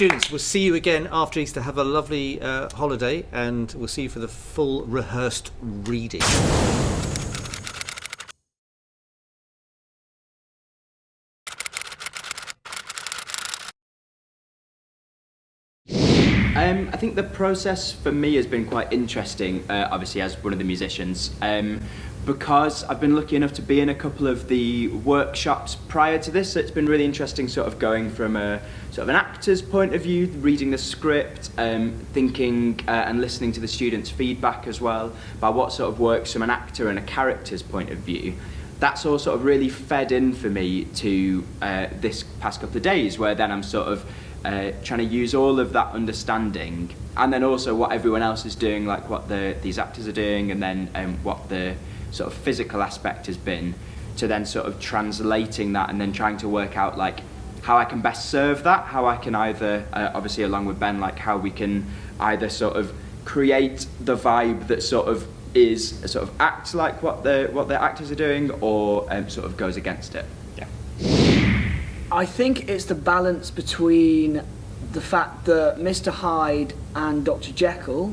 students, we'll see you again after Easter. Have a lovely holiday, and we'll see you for the full rehearsed reading. I think the process for me has been quite interesting, obviously as one of the musicians, because I've been lucky enough to be in a couple of the workshops prior to this, so it's been really interesting sort of going from a sort of an actor's point of view, reading the script, thinking and listening to the students' feedback as well, about what sort of works from an actor and a character's point of view. That's all sort of really fed in for me to this past couple of days, where then I'm sort of trying to use all of that understanding, and then also what everyone else is doing, like what these actors are doing, and then what the sort of physical aspect has been, to then sort of translating that and then trying to work out like how I can best serve that, how I can either, obviously along with Ben, like how we can either sort of create the vibe that sort of is, sort of acts like what the actors are doing, or sort of goes against it. Yeah. I think it's the balance between the fact that Mr. Hyde and Dr. Jekyll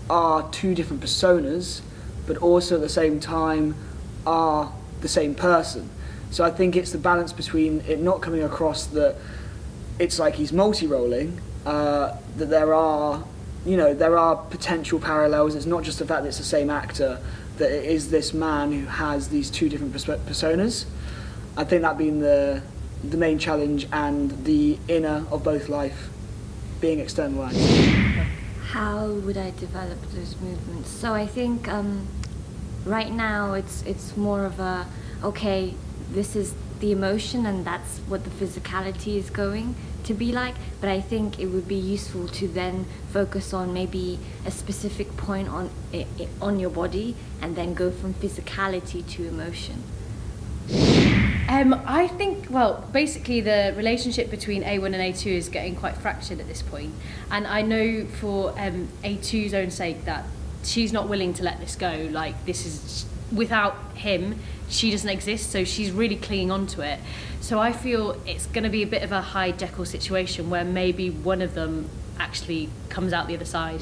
are two different personas, but also at the same time are the same person. So I think it's the balance between it not coming across that it's like he's multi-rolling, that there are potential parallels. It's not just the fact that it's the same actor, that it is this man who has these two different personas. I think that being the main challenge, and the inner of both life being externalized. How would I develop those movements? So I think right now it's more of a, okay, this is the emotion and that's what the physicality is going to be like, but I think it would be useful to then focus on maybe a specific point on your body, and then go from physicality to emotion. I think, well, basically the relationship between A1 and A2 is getting quite fractured at this point. And I know for A2's own sake that she's not willing to let this go. Like, this is, without him, she doesn't exist, so she's really clinging on to it. So I feel it's going to be a bit of a Hyde Jekyll situation where maybe one of them actually comes out the other side.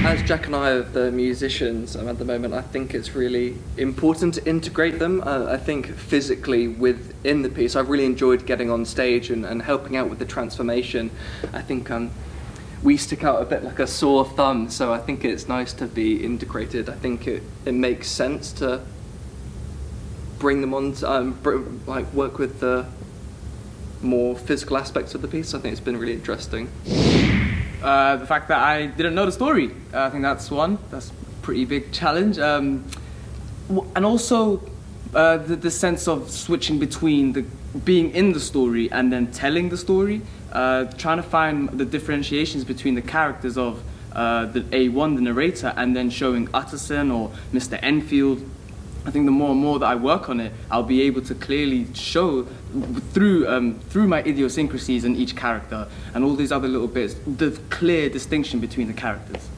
As Jack and I are the musicians at the moment, I think it's really important to integrate them. I think physically within the piece, I've really enjoyed getting on stage and helping out with the transformation. I think we stick out a bit like a sore thumb, so I think it's nice to be integrated. I think it makes sense to bring them on, work with the more physical aspects of the piece. I think it's been really interesting. The fact that I didn't know the story, I think that's a pretty big challenge. And also the sense of switching between being in the story and then telling the story, trying to find the differentiations between the characters of the A1, the narrator, and then showing Utterson or Mr. Enfield. I think the more and more that I work on it, I'll be able to clearly show through my idiosyncrasies in each character and all these other little bits, the clear distinction between the characters.